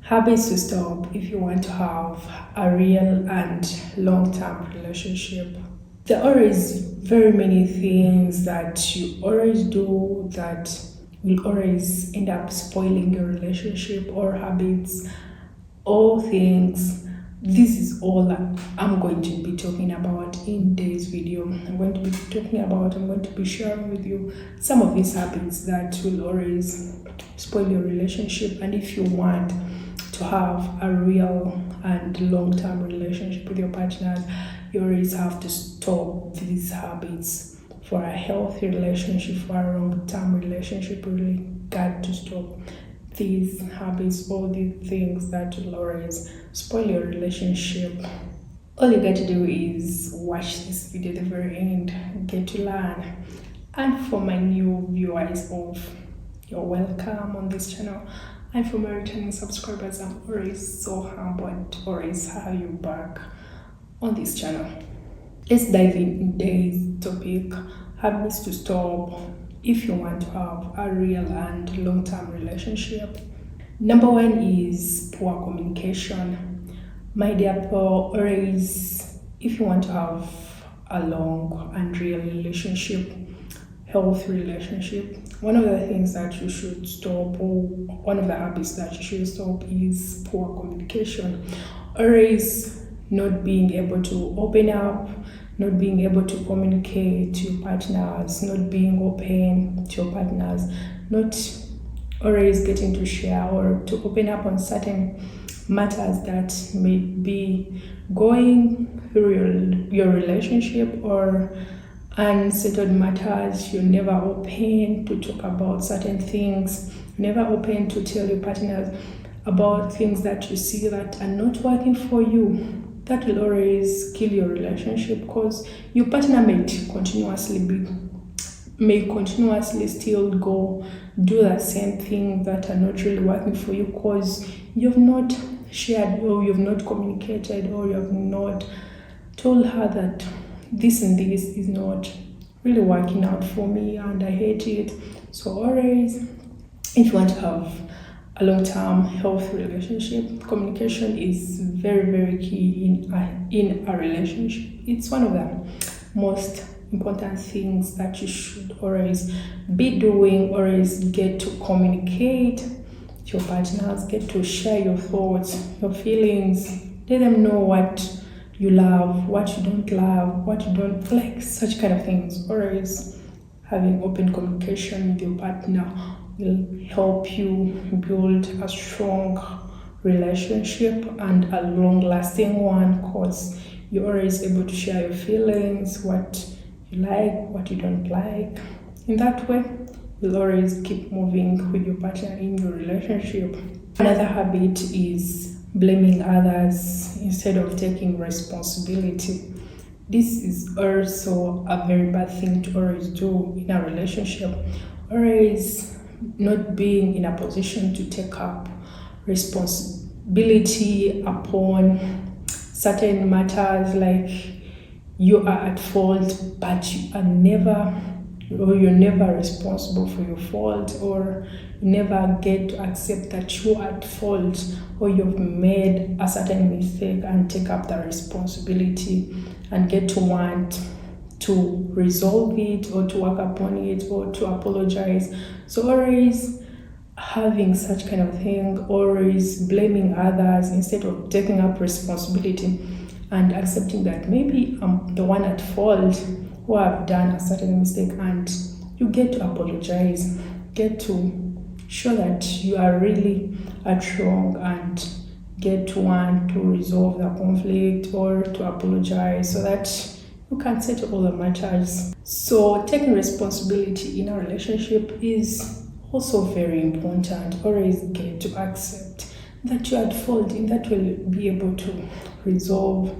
Habits to stop if you want to have a real and long-term relationship. There are always very many things that you always do that will always end up spoiling your relationship or habits, all things. This is all that I'm going to be talking about in today's video. I'm going to be sharing with you some of these habits that will always spoil your relationship. And if you want to have a real and long-term relationship with your partners, you always have to stop these habits. For a healthy relationship, for a long-term relationship, you really got to stop these habits, all these things that will always spoil your relationship. All you got to do is watch this video to the very end, get to learn. And for my new viewers you're welcome on this channel. And for my returning subscribers, I'm always so humbled to always have you back on this channel. Let's dive in today's topic: habits to stop if you want to have a real and long-term relationship. Number one is poor communication. My dear people, always, if you want to have a long and real relationship, healthy relationship, one of the things that you should stop, or one of the habits that you should stop, is poor communication. Always not being able to open up, not being able to communicate to your partners, not being open to your partners, not always getting to share or to open up on certain matters that may be going through your relationship, or unsettled matters. You're never open to talk about certain things, never open to tell your partners about things that you see that are not working for you. That will always kill your relationship, because your partner may continuously still go do the same thing that are not really working for you, because you've not shared, or you've not communicated, or you have not told her that this and this is not really working out for me and I hate it. So always, if you want to have a long-term healthy relationship, communication is very, very key in a relationship. It's one of the most important things that you should always be doing. Always get to communicate to your partners, get to share your thoughts, your feelings, let them know what you love, what you don't love, what you don't like, such kind of things. Always having open communication with your partner will help you build a strong relationship and a long-lasting one, because you're always able to share your feelings, what you like, what you don't like. In that way, you'll always keep moving with your partner in your relationship. Another habit is blaming others instead of taking responsibility. This is also a very bad thing to always do in a relationship. Always not being in a position to take up responsibility upon certain matters, like you are at fault, but you're never responsible for your fault, or you never get to accept that you're at fault, or you've made a certain mistake and take up the responsibility and get to want to resolve it, or to work upon it, or to apologize. So always having such kind of thing, always blaming others instead of taking up responsibility and accepting that maybe I'm the one at fault, or I've done a certain mistake, and you get to apologize, get to show that you are really at wrong, and get to want to resolve the conflict or to apologize, so that you can settle all the matters. So taking responsibility in a relationship is also very important. Always get to accept that you're at fault, and that will be able to resolve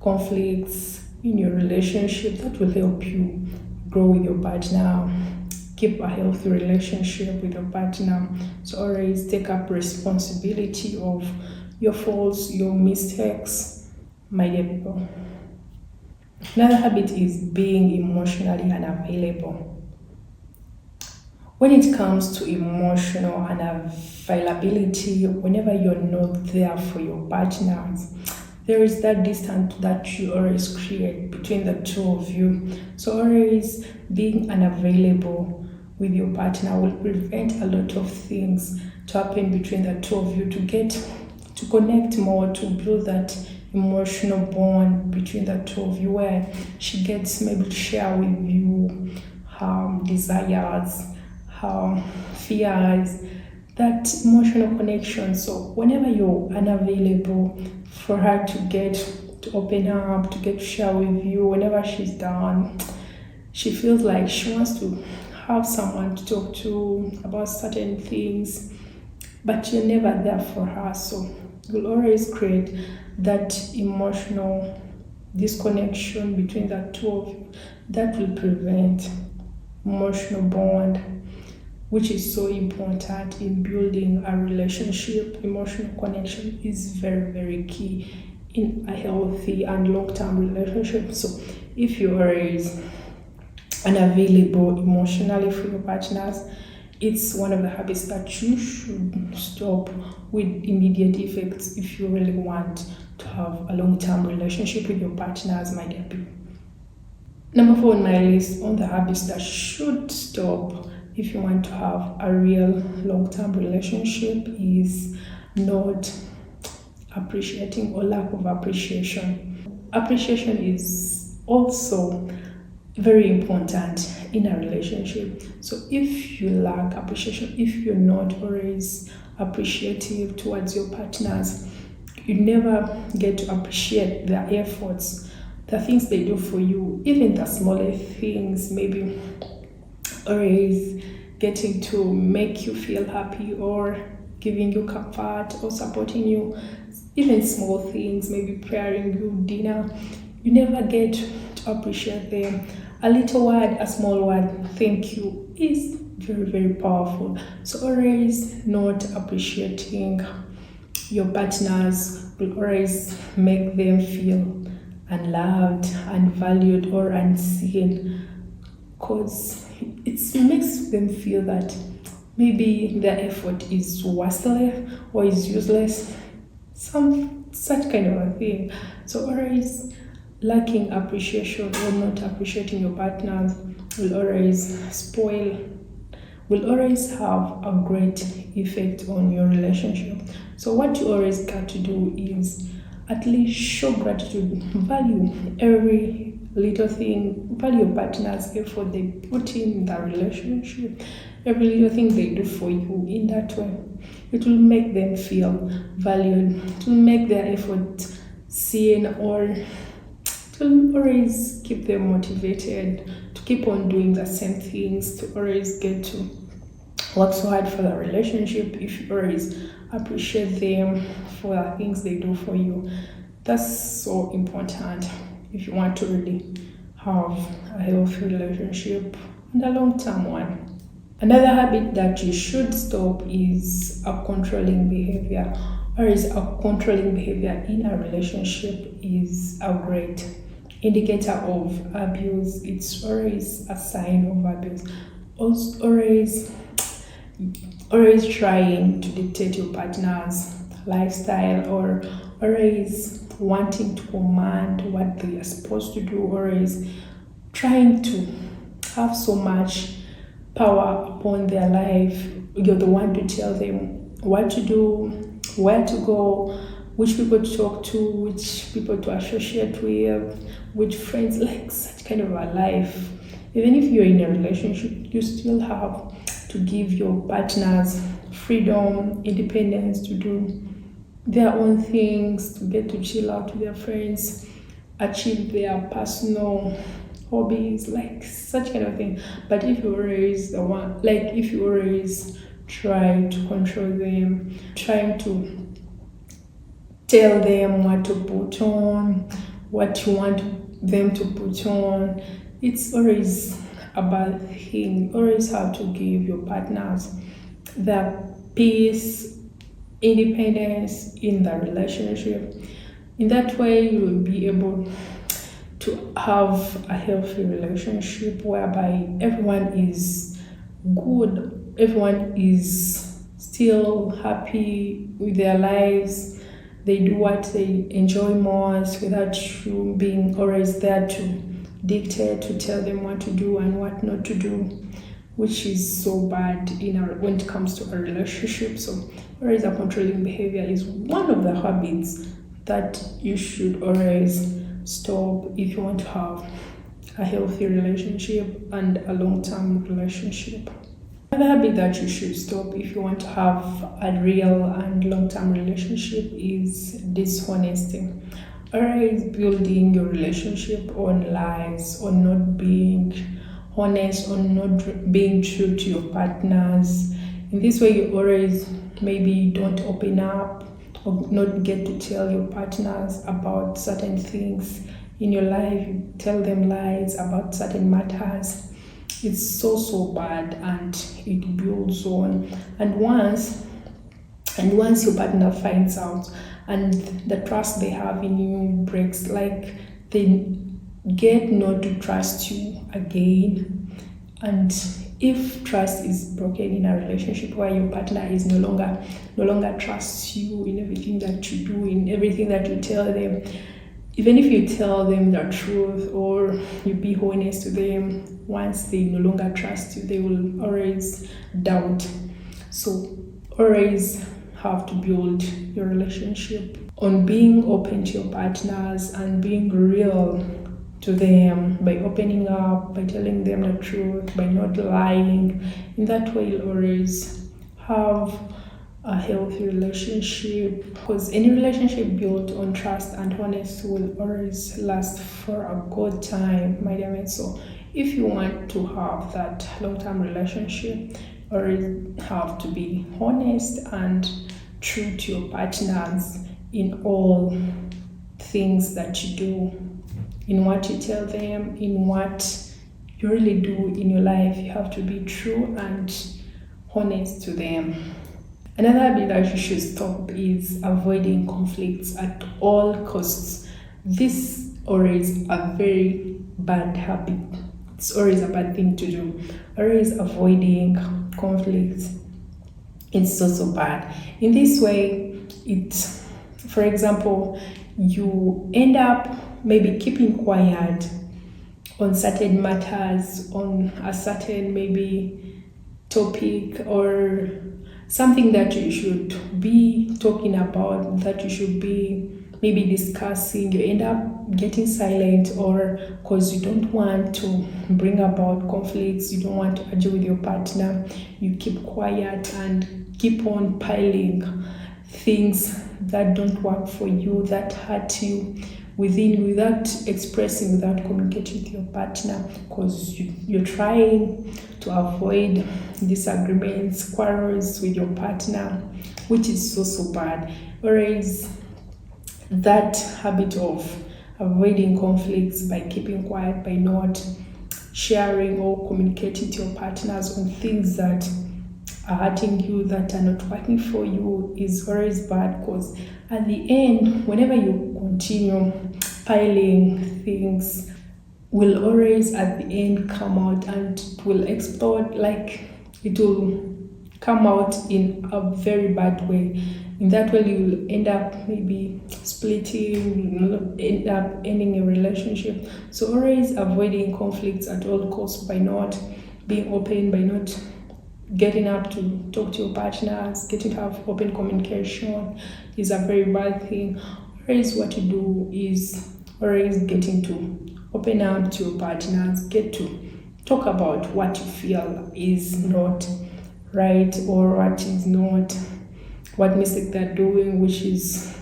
conflicts in your relationship. That will help you grow with your partner, keep a healthy relationship with your partner. So always take up responsibility of your faults, your mistakes, my dear people. Another habit is being emotionally unavailable. When it comes to emotional unavailability, whenever you're not there for your partners, there is that distance that you always create between the two of you. So always being unavailable with your partner will prevent a lot of things to happen between the two of you, to connect more, to build that emotional bond between the two of you, where she gets maybe to share with you her desires, her fears, that emotional connection. So whenever you're unavailable, for her to get to open up, to get to share with you, whenever she's down, she feels like she wants to have someone to talk to about certain things, but you're never there for her. So you'll always create that emotional disconnection between the two of you that will prevent emotional bond, which is so important in building a relationship. Emotional connection is very, very key in a healthy and long-term relationship. So if you are unavailable emotionally for your partners, it's one of the habits that you should stop with immediate effects if you really want to have a long-term relationship with your partners, my dear people. Number 4 on my list on the habits that should stop if you want to have a real long-term relationship is not appreciating or lack of appreciation. Appreciation is also very important in a relationship. So if you lack appreciation, if you're not always appreciative towards your partners, you never get to appreciate their efforts, the things they do for you, even the smallest things, maybe always getting to make you feel happy or giving you comfort or supporting you, even small things, maybe preparing you dinner. You never get to appreciate them. A little word, a small word, thank you, is very, very powerful. So always not appreciating your partners will always make them feel unloved, unvalued, or unseen, because it makes them feel that maybe their effort is worthless or is useless, some such kind of a thing. So always lacking appreciation or not appreciating your partners will always have a great effect on your relationship. So what you always got to do is at least show gratitude, value every little thing, value your partner's effort they put in the relationship, every little thing they do for you. In that way, it will make them feel valued, it will make their effort seen, or it will always keep them motivated to keep on doing the same things, to always get to work so hard for the relationship. If you always appreciate them for the things they do for you, that's so important if you want to really have a healthy relationship and a long-term one. Another habit that you should stop is a controlling behavior, or is a controlling behavior in a relationship is a great indicator of abuse. It's always a sign of abuse. Also, always trying to dictate your partner's lifestyle, or always wanting to command what they are supposed to do, always trying to have so much power upon their life. You're the one to tell them what to do, where to go, which people to talk to, which people to associate with, which friends, like such kind of a life. Even if you're in a relationship, you still have to give your partners freedom, independence to do their own things, to get to chill out with their friends, achieve their personal hobbies, like such kind of thing. But if you always try to control them, trying to tell them what to put on, what you want them to put on, it's always a bad thing. Always have to give your partners the peace, independence in the relationship. In that way, you will be able to have a healthy relationship whereby everyone is good, everyone is still happy with their lives, they do what they enjoy most without you being always there to dictate, to tell them what to do and what not to do, which is so bad when it comes to a relationship. So always a controlling behavior is one of the habits that you should always stop if you want to have a healthy relationship and a long-term relationship. Another habit that you should stop if you want to have a real and long-term relationship is dishonesty. Always building your relationship on lies, on not being honest, on not being true to your partners. In this way, you always maybe don't open up or not get to tell your partners about certain things in your life. You tell them lies about certain matters. It's so bad, and it builds on. And once your partner finds out and the trust they have in you breaks, like they get not to trust you again. And if trust is broken in a relationship where your partner is no longer trusts you in everything that you do, in everything that you tell them, even if you tell them the truth or you be honest to them, once they no longer trust you, they will always doubt. So always have to build your relationship on being open to your partners and being real to them by opening up, by telling them the truth, by not lying. In that way, you'll always have a healthy relationship, because any relationship built on trust and honesty will always last for a good time, my dear mates. So if you want to have that long-term relationship, you always have to be honest and true to your partners in all things that you do, in what you tell them, in what you really do in your life. You have to be true and honest to them. Another habit that you should stop is avoiding conflicts at all costs. This always a very bad habit. It's always a bad thing to do. Always avoiding conflicts. It's so bad. In this way, for example, you end up maybe keeping quiet on certain matters, on a certain maybe topic or something that you should be talking about, that you should be maybe discussing. You end up getting silent, or because you don't want to bring about conflicts, you don't want to argue with your partner, you keep quiet and keep on piling things that don't work for you, that hurt you within, without expressing, without communicating with your partner, because you're trying to avoid disagreements, quarrels with your partner, which is so bad. Whereas that habit of avoiding conflicts by keeping quiet, by not sharing or communicating to your partners on things that are hurting you, that are not working for you, is always bad, because at the end, whenever you continue piling things, will always at the end come out and it will explode. Like, it will come out in a very bad way. In that way, you will end up maybe splitting, you will end up ending a relationship. So always avoiding conflicts at all costs by not being open, by not getting up to talk to your partners, getting to have open communication is a very bad thing. Always what you do is always getting to open up to your partners, get to talk about what you feel is not right, or what mistake they're doing, which is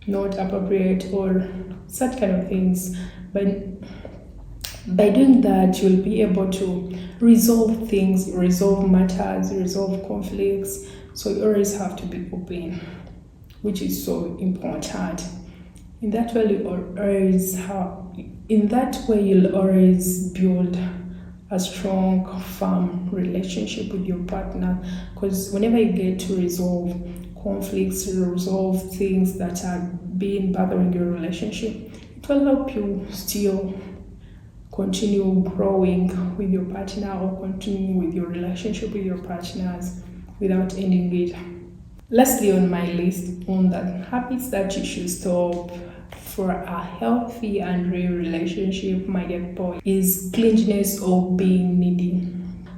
not appropriate, or such kind of things. But by doing that, you'll be able to resolve things, resolve matters, resolve conflicts. So you always have to be open, which is so important. In that way, you'll always build a strong, firm relationship with your partner. Because whenever you get to resolve conflicts, resolve things that are being bothering your relationship, it will help you still continue growing with your partner or continue with your relationship with your partners without ending it. Lastly on my list on the habits that you should stop for a healthy and real relationship, my dear boy, is clinginess or being needy.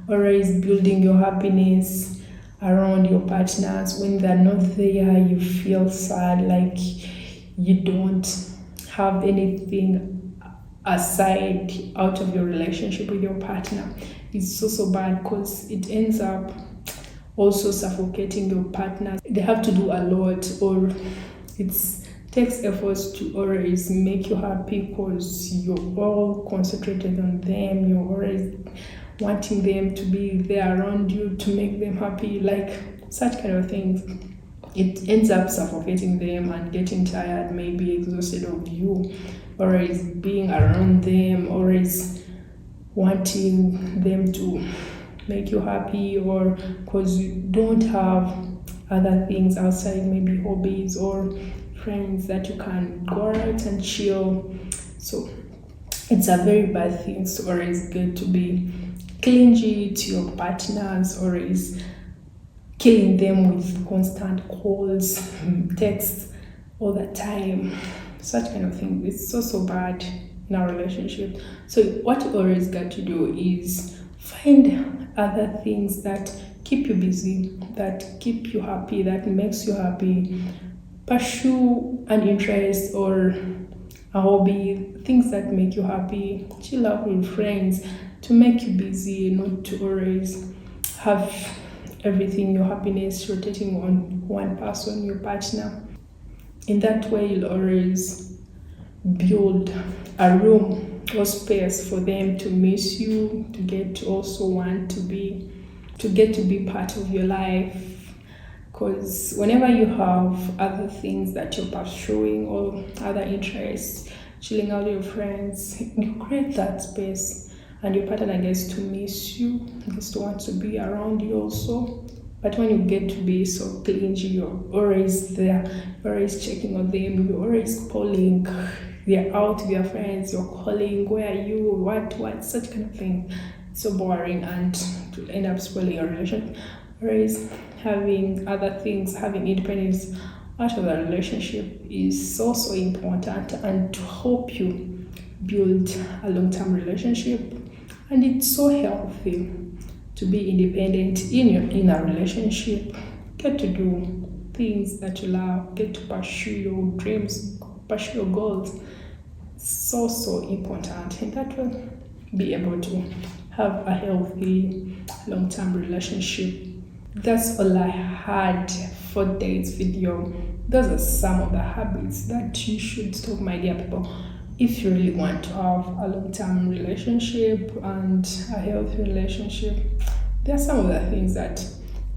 Always building your happiness around your partners. When they're not there, you feel sad, like you don't have anything aside out of your relationship with your partner. It's so bad because it ends up also suffocating your partner. They have to do a lot, or it takes efforts to always make you happy because you're all concentrated on them. You're always wanting them to be there around you to make them happy, like such kind of things. It ends up suffocating them and getting tired, maybe exhausted of you, always being around them, always wanting them to make you happy, or because you don't have other things outside, maybe hobbies or friends that you can go out and chill. So it's a very bad thing. So always good to be clingy to your partners, always killing them with constant calls, texts all the time, such kind of thing. It's so bad in our relationship. So what you always got to do is find other things that keep you busy, that keep you happy, that makes you happy. Pursue an interest or a hobby, things that make you happy. Chill out with friends to make you busy, not to always have everything, your happiness rotating on one person, your partner. In that way, you'll always build a room or space for them to miss you, to get to also want to get to be part of your life. Because whenever you have other things that you're pursuing or other interests, chilling out with your friends, you create that space and your partner gets to miss you, gets to want to be around you also. But when you get to be so clingy, you're always there, you're always checking on them, you're always calling, they're out with their friends, you're calling, where are you, what, such kind of thing. It's so boring and to end up spoiling your relationship. Whereas having other things, having independence out of the relationship is so important and to help you build a long-term relationship. And it's so healthy to be independent in a relationship. Get to do things that you love, get to pursue your dreams, pursue your goals. So important, and that will be able to have a healthy long-term relationship. That's all I had for today's video. Those are some of the habits that you should stop, my dear people, if you really want to have a long-term relationship and a healthy relationship. There are some of the things that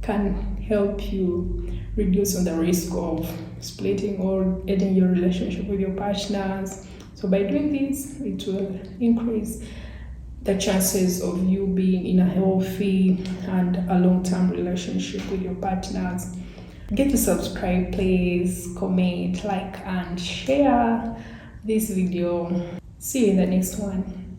can help you reduce on the risk of splitting or ending your relationship with your partners. So by doing this, it will increase the chances of you being in a healthy and a long-term relationship with your partners. Get to subscribe, please, comment, like, and share this video. See you in the next one.